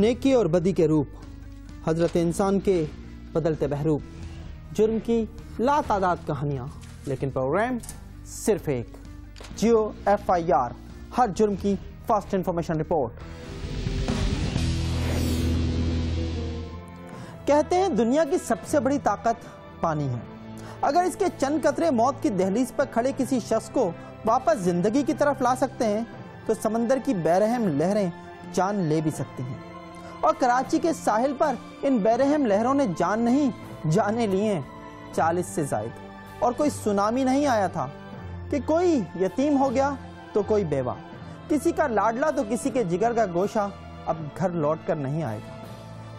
नेकी और बदी के रूप, हजरत इंसान के बदलते बहरूप, जुर्म की लातादाद कहानियाँ, लेकिन प्रोग्राम सिर्फ एक, जियो FIR, हर जुर्म की फास्ट इंफॉर्मेशन रिपोर्ट। कहते हैं दुनिया की सबसे बड़ी ताकत पानी है। अगर इसके चंद कतरे मौत की दहलीज पर खड़े किसी शख्स को वापस जिंदगी की तरफ ला सकते हैं, तो समंदर की बेरहम लहरें जान ले भी सकती हैं। और कराची के साहिल पर इन बेरहम लहरों ने जान नहीं, जाने लिए 40 से जायद। और कोई सुनामी नहीं आया था कि कोई यतीम हो गया तो कोई बेवा, किसी का लाडला तो किसी के जिगर का गोशा अब घर लौट कर नहीं आएगा।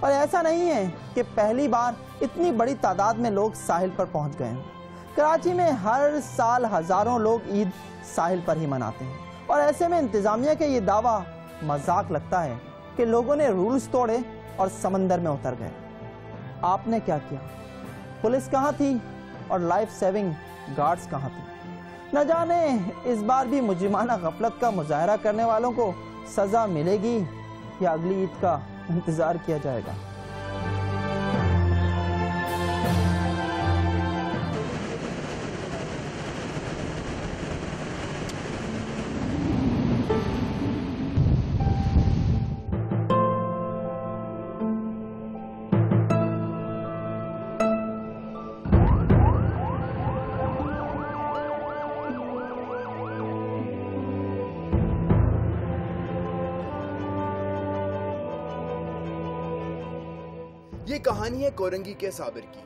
और ऐसा नहीं है कि पहली बार इतनी बड़ी तादाद में लोग साहिल पर पहुंच गए हैं। कराची में हर साल हजारों लोग ईद साहिल पर ही मनाते हैं। और ऐसे में इंतजामिया का ये दावा मजाक लगता है कि लोगों ने रूल्स तोड़े और समंदर में उतर गए। आपने क्या किया? पुलिस कहाँ थी और लाइफ सेविंग गार्ड्स कहाँ थे? न जाने इस बार भी मुजरिमाना गफलत का मुजाहरा करने वालों को सजा मिलेगी या अगली ईद का इंतजार किया जाएगा। ये कहानी है कोरंगी के साबिर की।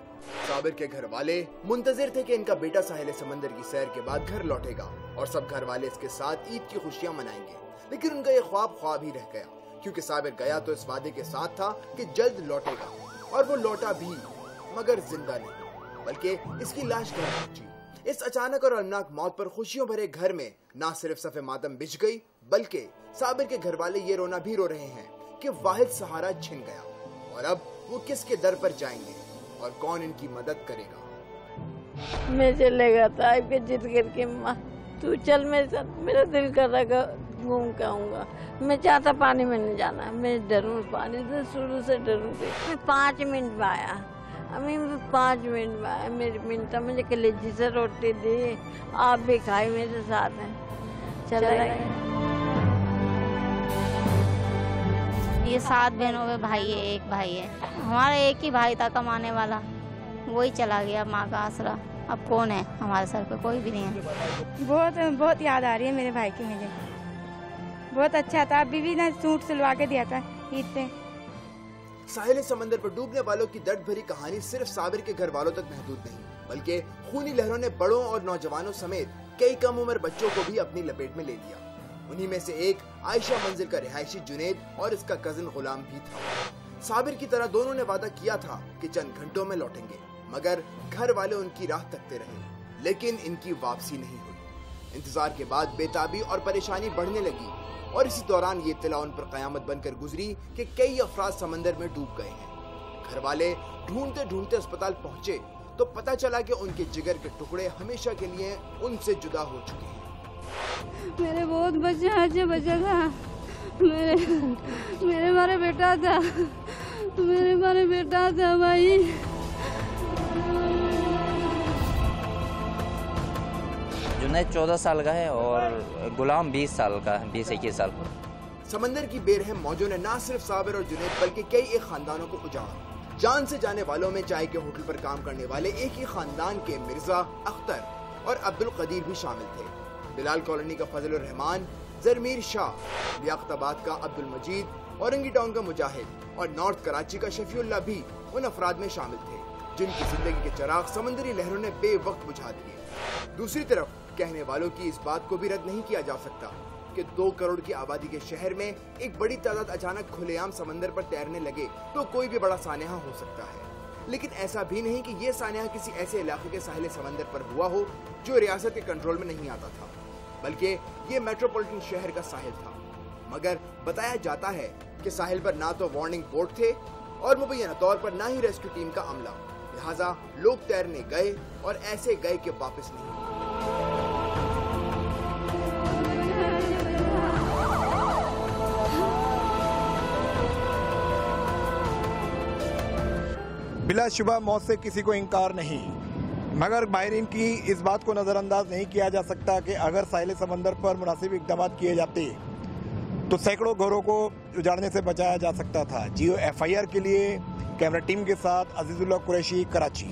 साबिर के घर वाले मुंतजिर थे कि इनका बेटा साहिल समंदर की सैर के बाद घर लौटेगा और सब घर वाले इसके साथ ईद की खुशियां मनाएंगे। लेकिन उनका ये ख्वाब ही रह गया, क्योंकि साबिर गया तो इस वादे के साथ था कि जल्द लौटेगा, और वो लौटा भी, मगर जिंदा नहीं, बल्कि इसकी लाश घर पहुंची। इस अचानक और अलमनाक मौत पर खुशियों भरे घर में न सिर्फ सफ़े मातम बिछ गई, बल्कि साबिर के घर वाले ये रोना भी रो रहे हैं कि वाहिद सहारा छिन गया, और अब वो किसके दर पर जाएंगे और कौन इनकी मदद करेगा। मैं चलेगा था पे जिद करके, माँ तू चल मेरे साथ, मेरा दिल कर रहा घूम के आऊंगा। मैं चाहता पानी में नहीं जाना, मैं डरूँ पानी से, शुरू से डरूँगी। मैं 5 मिनट में आया, अभी 5 मिनट में आया। मेरी मिनता मुझे कलेजी से रोटी दी, आप भी खाई मेरे साथ हैं। चला ये 7 बहनों में भाई है, एक भाई है। हमारा एक ही भाई था कमाने वाला, वही चला गया माँ का आसरा। अब कौन है हमारे सर पे? कोई भी नहीं है। बहुत याद आ रही है मेरे भाई की। मुझे बहुत अच्छा था, अभी भी ना सूट सिलवा के दिया था ईद पे। साहिल समंदर पर डूबने वालों की दर्द भरी कहानी सिर्फ साबिर के घर वालों तक महदूद नहीं, बल्कि खूनी लहरों ने बड़ों और नौजवानों समेत कई कम उम्र बच्चों को भी अपनी लपेट में ले लिया। उन्हीं में से एक आयशा मंजिल का रिहायशी जुनेद और इसका कजिन गुलाम भी था। साबिर की तरह दोनों ने वादा किया था कि चंद घंटों में लौटेंगे, मगर घर वाले उनकी राह तकते रहे, लेकिन इनकी वापसी नहीं हुई। इंतजार के बाद बेताबी और परेशानी बढ़ने लगी, और इसी दौरान ये इत्तला उन पर कयामत बनकर गुजरी कि कई अफराद समंदर में डूब गए हैं। घर वाले ढूंढते ढूंढते अस्पताल पहुंचे तो पता चला कि उनके जिगर के टुकड़े हमेशा के लिए उनसे जुदा हो चुके हैं। मेरे बहुत बच्चा था, मेरे मारे बेटा था, मेरे मारे बेटा था भाई। जुनैद 14 साल का है और गुलाम 20 साल का है, 20-21 साल का। समंदर की बेरहम मौजों ने न सिर्फ साबिर और जुनैद बल्कि कई एक खानदानों को उजाड़ा। जान से जाने वालों में चाय के होटल पर काम करने वाले एक ही खानदान के मिर्जा अख्तर और अब्दुल कदीर भी शामिल थे। बिलाल कॉलोनी का फजलुर रहमान, जरमीर शाह, लियाकताबाद का अब्दुल मजीद, औरंगी टाउन का मुजाहिद और नॉर्थ कराची का शफीउल्लाह भी उन अफराद में शामिल थे जिनकी जिंदगी के चिराग समंदरी लहरों ने बेवक्त बुझा दिए। दूसरी तरफ कहने वालों की इस बात को भी रद्द नहीं किया जा सकता कि 2 करोड़ की आबादी के शहर में एक बड़ी तादाद अचानक खुलेआम समंदर पर तैरने लगे तो कोई भी बड़ा सानेहा हो सकता है। लेकिन ऐसा भी नहीं कि ये सानेहा किसी ऐसे इलाके के साहिल समंदर पर हुआ हो जो रियासत के कंट्रोल में नहीं आता था, बल्कि ये मेट्रोपॉलिटन शहर का साहिल था। मगर बताया जाता है कि साहिल पर ना तो वार्निंग बोर्ड थे और मुबैना तौर पर ना ही रेस्क्यू टीम का अमला, लिहाजा लोग तैरने गए और ऐसे गए कि वापस नहीं। बिलाशुबा मौत से किसी को इनकार नहीं, मगर माहिरीन की इस बात को नज़रअंदाज नहीं किया जा सकता कि अगर साहिल समंदर पर मुनासिब इक़दाम किए जाते तो सैकड़ों घरों को उजाड़ने से बचाया जा सकता था। जियो FIR के लिए कैमरा टीम के साथ अजीजुल्लाह कुरैशी, कराची।